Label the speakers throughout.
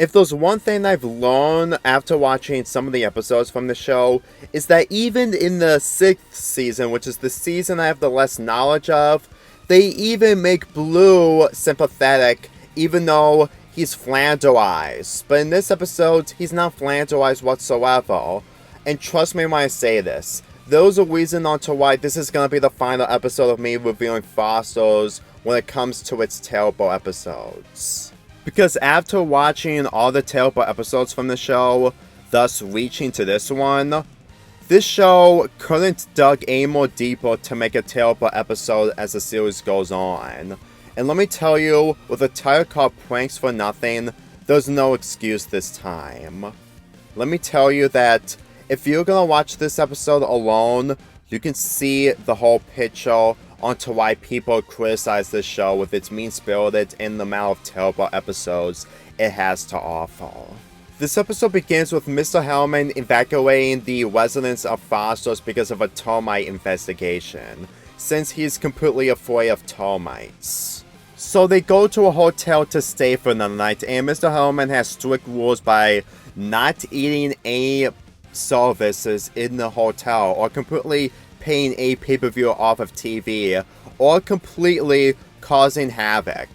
Speaker 1: If there's one thing I've learned after watching some of the episodes from the show, is that even in the 6th season, which is the season I have the less knowledge of, they even make Blue sympathetic, even though he's flanderized. But in this episode, he's not flanderized whatsoever. And trust me when I say this, there's a reason onto why this is going to be the final episode of me reviewing Fosters when it comes to its terrible episodes. Because after watching all the terrible episodes from the show, thus reaching to this one, this show couldn't dug any more deeper to make a terrible episode as the series goes on. And let me tell you, with a title called Pranks for Nothing, there's no excuse this time. Let me tell you that if you're gonna watch this episode alone, you can see the whole picture onto why people criticize this show with its mean-spirited and the amount of terrible episodes it has to offer. This episode begins with Mr. Hellman evacuating the residents of Foster's because of a termite investigation, since he's completely afraid of termites. So they go to a hotel to stay for the night, and Mr. Hellman has strict rules by not eating any services in the hotel, or completely paying a pay-per-view off of TV, or completely causing havoc.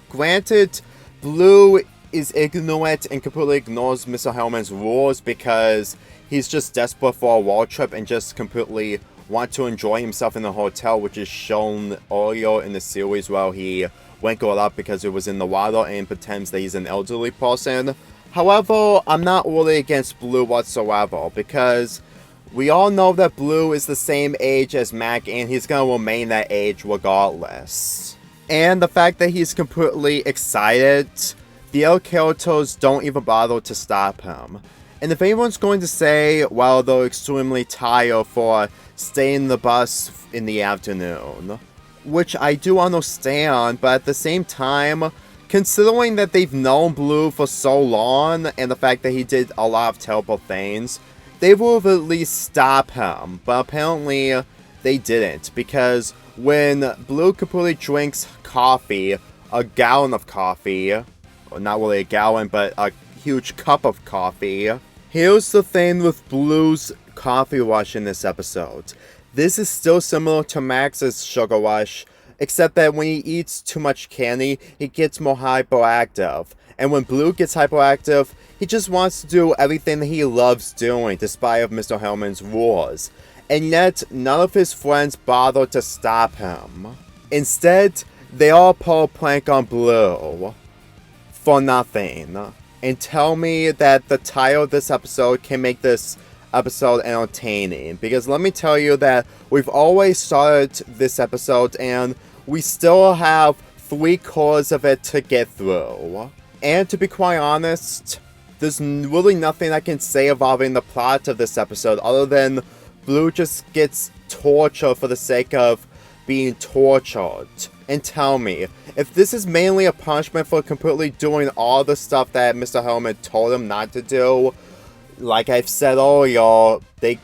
Speaker 1: Granted, Blue is ignorant and completely ignores Mr. Hellman's rules because he's just desperate for a world trip and just completely want to enjoy himself in the hotel, which is shown earlier in the series where he wrinkled up because it was in the water and pretends that he's an elderly person. However, I'm not really against Blue whatsoever because we all know that Blue is the same age as Mac and he's going to remain that age regardless. And the fact that he's completely excited, the other characters don't even bother to stop him. And if anyone's going to say, well, they're extremely tired for staying in the bus in the afternoon, which I do understand, but at the same time, considering that they've known Blue for so long and the fact that he did a lot of terrible things, they would have at least stopped him, but apparently they didn't, because when Blue completely drinks coffee, a gallon of coffee, or not really a gallon, but a huge cup of coffee, here's the thing with Blue's coffee rush in this episode. This is still similar to Max's sugar rush, except that when he eats too much candy, he gets more hyperactive. And when Blue gets hyperactive, he just wants to do everything that he loves doing, despite of Mr. Hellman's rules. And yet, none of his friends bother to stop him. Instead, they all pull a prank on Blue. For nothing. And tell me that the title of this episode can make this episode entertaining. Because let me tell you that we've always started this episode and we still have 3/4 of it to get through. And to be quite honest, there's really nothing I can say involving the plot of this episode other than Blue just gets tortured for the sake of being tortured. And tell me, if this is mainly a punishment for completely doing all the stuff that Mr. Hellman told him not to do, like I've said earlier,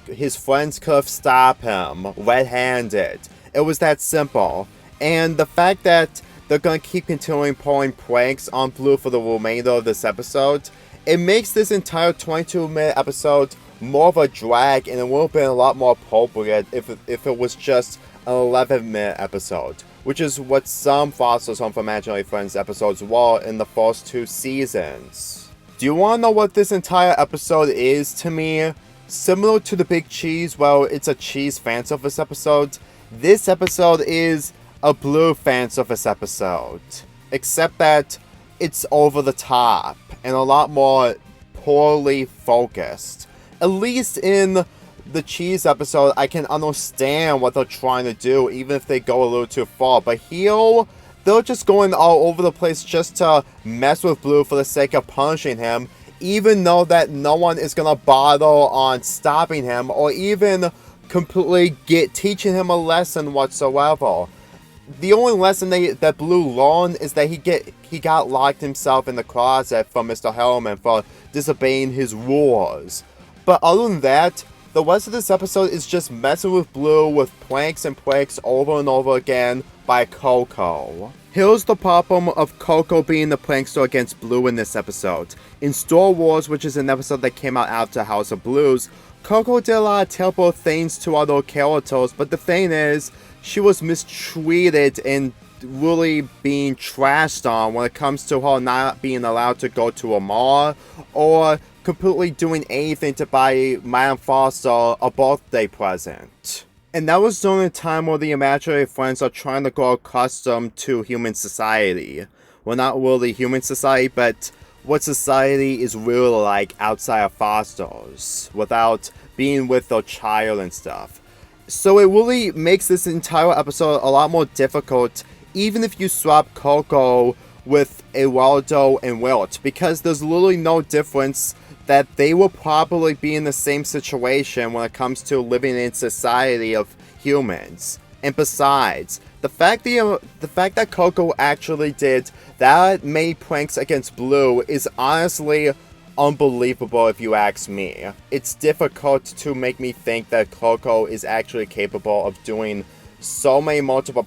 Speaker 1: his friends could have stopped him red-handed. It was that simple. And the fact that they're going to keep continuing pulling pranks on Blue for the remainder of this episode, it makes this entire 22-minute episode more of a drag, and it would have been a lot more appropriate if it was just an 11-minute episode, which is what some Foster's Home for Imaginary Friends episodes were in the first 2 seasons. Do you want to know what this entire episode is to me? Similar to the Big Cheese, well, it's a cheese fan service episode. This episode is a Blue fan service episode, except that it's over the top and a lot more poorly focused. At least in the cheese episode, I can understand what they're trying to do, even if they go a little too far. But here, they're just going all over the place just to mess with Blue for the sake of punishing him, even though that no one is gonna bother on stopping him or even completely teaching him a lesson whatsoever. The only lesson that Blue learned is that he got locked himself in the closet from Mr. Hellman for disobeying his rules. But other than that, The rest of this episode is just messing with Blue with pranks and pranks over and over again by Coco. Here's the problem of Coco being the prankster against Blue in this episode. In Star Wars, which is an episode that came out after House of Blues, Coco did a lot of terrible things to other characters, but the thing is, she was mistreated and really being trashed on when it comes to her not being allowed to go to a mall or completely doing anything to buy Madame Foster a birthday present. And that was during a time where the imaginary friends are trying to grow accustomed to human society. Well, not really human society, but what society is really like outside of Foster's, without being with their child and stuff. So it really makes this entire episode a lot more difficult, even if you swap Coco with Eduardo and Wilt, because there's literally no difference that they will probably be in the same situation when it comes to living in society of humans. And besides, the fact that Coco actually did that many pranks against Blue is honestly unbelievable if you ask me. It's difficult to make me think that Coco is actually capable of doing so many multiple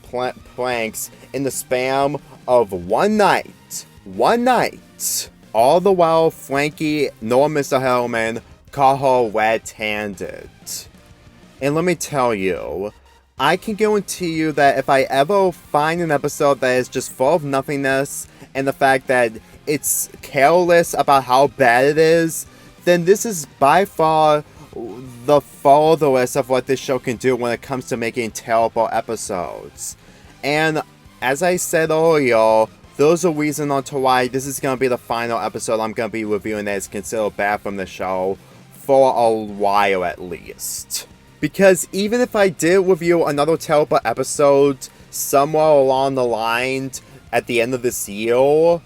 Speaker 1: pranks in the span of one night. One night. All the while Frankie nor Mr. Hellman caught her red-handed. And let me tell you, I can guarantee you that if I ever find an episode that is just full of nothingness and the fact that it's careless about how bad it is, then this is by far the farthest of what this show can do when it comes to making terrible episodes. And as I said earlier, there's a reason onto why this is going to be the final episode I'm going to be reviewing that is considered bad from the show for a while at least. Because even if I did review another terrible episode somewhere along the line at the end of this year,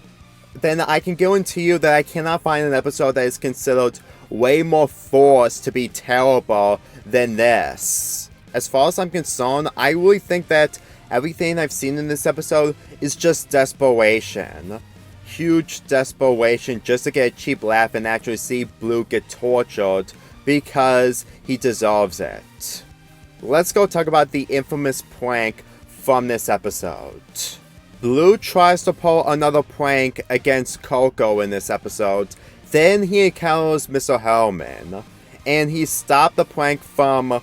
Speaker 1: then I can guarantee you that I cannot find an episode that is considered way more forced to be terrible than this. As far as I'm concerned, I really think that everything I've seen in this episode is just desperation. Huge desperation just to get a cheap laugh and actually see Blue get tortured because he deserves it. Let's go talk about the infamous prank from this episode. Blue tries to pull another prank against Coco in this episode. Then he encounters Mr. Hellman, and he stopped the prank from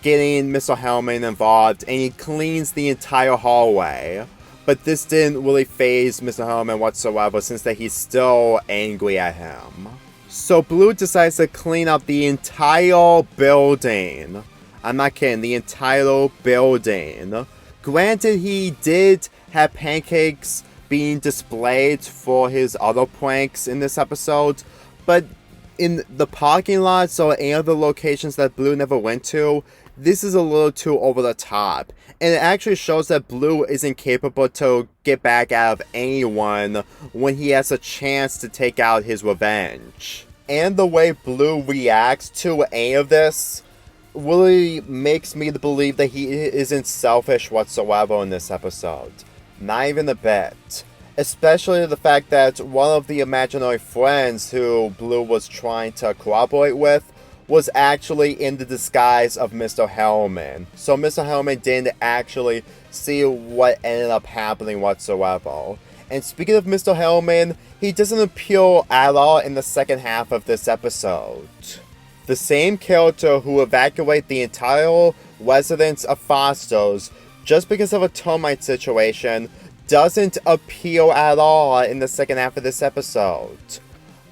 Speaker 1: getting Mr. Hellman involved, and he cleans the entire hallway. But this didn't really faze Mr. Hellman whatsoever, since that he's still angry at him. So Blue decides to clean up the entire building. I'm not kidding, the entire building. Granted, he did have pancakes being displayed for his other pranks in this episode, but in the parking lots or any other locations that Blue never went to, this is a little too over the top. And it actually shows that Blue isn't capable to get back out of anyone when he has a chance to take out his revenge. And the way Blue reacts to any of this really makes me believe that he isn't selfish whatsoever in this episode. Not even a bit. Especially the fact that one of the imaginary friends who Blue was trying to cooperate with was actually in the disguise of Mr. Hellman. So Mr. Hellman didn't actually see what ended up happening whatsoever. And speaking of Mr. Hellman, he doesn't appear at all in the second half of this episode. The same character who evacuated the entire residence of Foster's just because of a termite situation doesn't appear at all in the second half of this episode.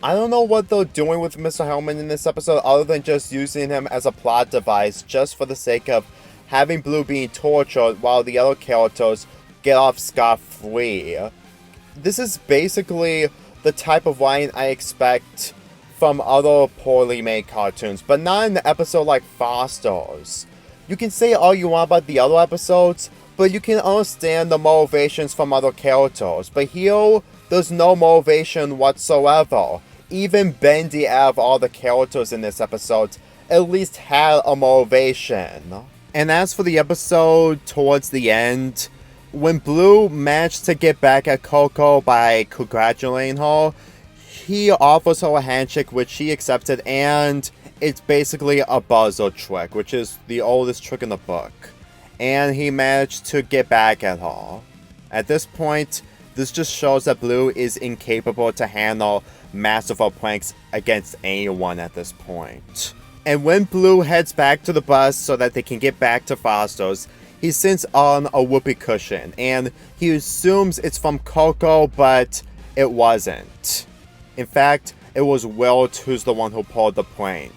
Speaker 1: I don't know what they're doing with Mr. Hellman in this episode other than just using him as a plot device just for the sake of having Blue being tortured while the other characters get off scot-free. This is basically the type of writing I expect from other poorly made cartoons, but not in an episode like Foster's. You can say all you want about the other episodes, but you can understand the motivations from other characters. But here, there's no motivation whatsoever. Even Bendy, out of all the characters in this episode, at least had a motivation. And as for the episode towards the end, when Blue managed to get back at Coco by congratulating her, he offers her a handshake, which she accepted, and it's basically a buzzer trick, which is the oldest trick in the book. And he managed to get back at her. At this point, this just shows that Blue is incapable to handle masterful pranks against anyone at this point. And when Blue heads back to the bus so that they can get back to Foster's, he sits on a whoopee cushion, and he assumes it's from Coco, but it wasn't. In fact, it was Wilt who's the one who pulled the prank.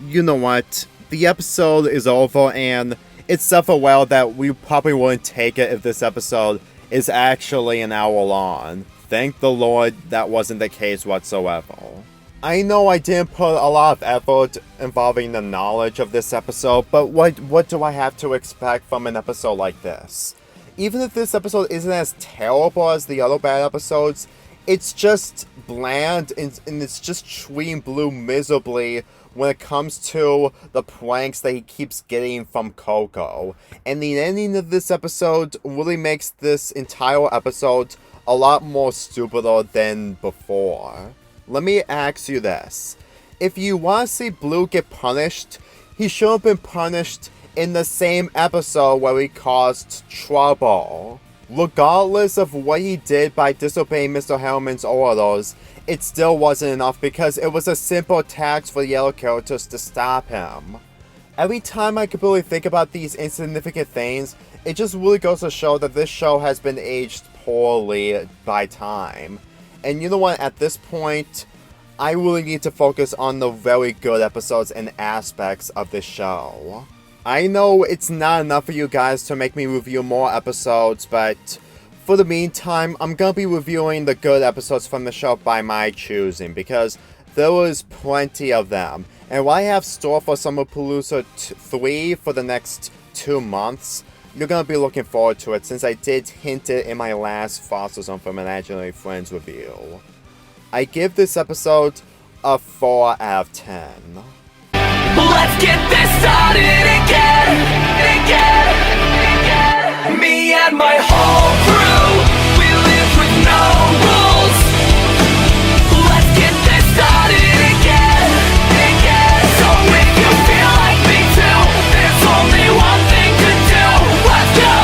Speaker 1: You know what? The episode is over, and it's self-aware that we probably wouldn't take it if this episode is actually an hour long. Thank the Lord that wasn't the case whatsoever. I know I didn't put a lot of effort involving the knowledge of this episode, but what do I have to expect from an episode like this? Even if this episode isn't as terrible as the other bad episodes, it's just bland and it's just treating Blue miserably when it comes to the pranks that he keeps getting from Coco. And the ending of this episode really makes this entire episode a lot more stupider than before. Let me ask you this. If you want to see Blue get punished, he should have been punished in the same episode where he caused trouble. Regardless of what he did by disobeying Mr. Hellman's orders, it still wasn't enough because it was a simple task for the yellow characters to stop him. Every time I completely think about these insignificant things, it just really goes to show that this show has been aged poorly by time. And you know what, at this point, I really need to focus on the very good episodes and aspects of this show. I know it's not enough for you guys to make me review more episodes, but for the meantime, I'm gonna be reviewing the good episodes from the show by my choosing, because there was plenty of them. And what I have store for Summer Palooza 3 for the next 2 months, you're gonna be looking forward to it, since I did hint it in my last Foster Zone from Imaginary Friends review. I give this episode a 4 out of 10.
Speaker 2: Let's get this started again. Me and my whole crew, we live with no rules. Let's get this started again. So if you feel like me too, there's only one thing to do. Let's go.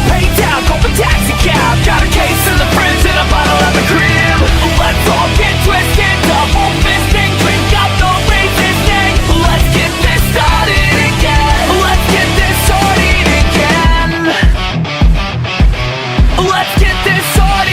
Speaker 2: Pay down, call the taxi cab. Got a case of the fridge and a bottle of the cream. Let's all get twisted, double fisting, drink up the resisting. Let's get this started again. Let's get this started again. Let's get this started.